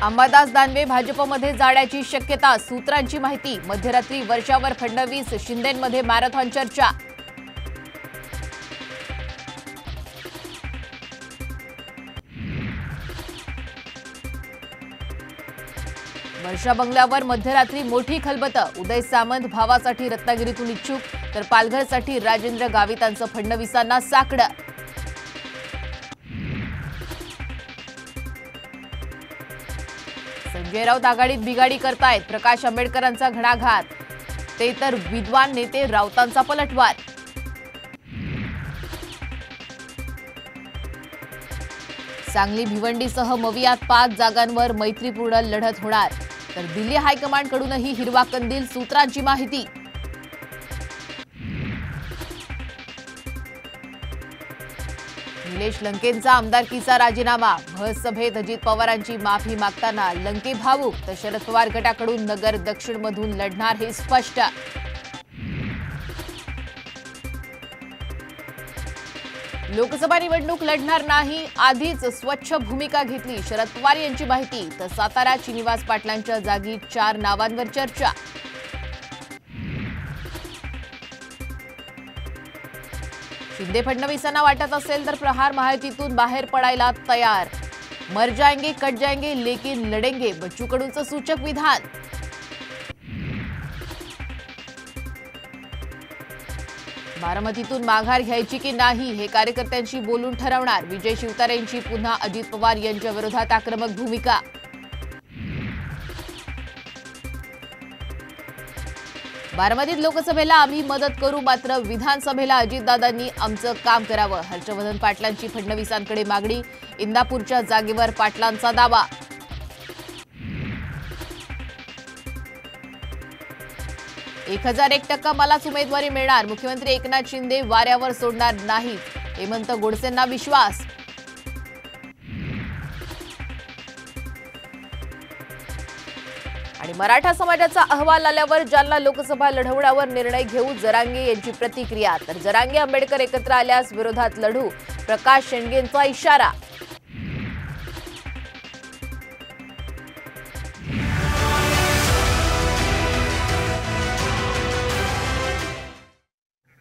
अंबादास दानवे भाजपमध्ये जाण्याची शक्यता, सूत्रांची माहिती। मध्यरात्री वर्षावर फडणवीस शिंदेंमध्ये मॅरेथॉन चर्चा। वर्षा बंगल्यावर मध्यरात्री मोठी खलबत, उदय सामंत भावासाठी रत्नागिरीतून इच्छुक, तर पालघरसाठी राजेंद्र गावितांचं फडणवीसांना साकडं। संजय राऊत आघाडीत बिघाडी करतायत, प्रकाश आंबेडकरांचा घणाघात, ते तर विद्वान नेते राऊतांचा पलटवार। सांगली भिवंडीसह मवियात 5 जागांवर मैत्रीपूर्ण लढत होणार, तर दिल्ली हायकमांडकडूनही हिरवा कंदील, सूत्रांची माहिती। निलेश लंकेंचा आमदारकीचा राजीनामा, भर सभेत अजित पवारांची माफी मागताना लंके भावूक, तर शरद पवार गटाकडून नगर दक्षिणमधून लढणार हे स्पष्ट। लोकसभा निवडणूक लढणार नाही, आधीच स्वच्छ भूमिका घेतली, शरद पवार यांची माहिती। तर सातारा श्रीनिवास पाटलांच्या जागी 4 नावांवर चर्चा। शिंदे फडणवीसांना वाटत असेल तर प्रहार महायुतीतून बाहेर पडायला तयार, मर जाएंगे कट जाएंगे लेकिन लढेंगे, बच्चू कडूंचं सूचक विधान। बारामतीतून माघार घ्यायची की नाही हे कार्यकर्त्यांशी बोलून ठरवणार, विजय शिवतारेंची पुन्हा अजित पवार यांच्या विरोधात आक्रमक भूमिका। बारामतीत लोकसभेला आम्ही मदत करू, मात्र विधानसभेला अजितदादांनी आमचं काम करावं, हर्षवर्धन पाटलांची फडणवीसांकडे मागणी। इंदापूरच्या जागेवर पाटलांचा दावा। एक 1001% मलाच उमेदवारी मिळणार, मुख्यमंत्री एकनाथ शिंदे वाऱ्यावर सोडणार नाहीत, हेमंत गोडसेंना विश्वास। आणि मराठा समाजाचा अहवाल आल्यावर जालना लोकसभा लढवण्यावर निर्णय घेऊ, जरांगे यांची प्रतिक्रिया। तर जरांगे आंबेडकर एकत्र आल्यास विरोधात लढू, प्रकाश शेंडगेंचा इशारा।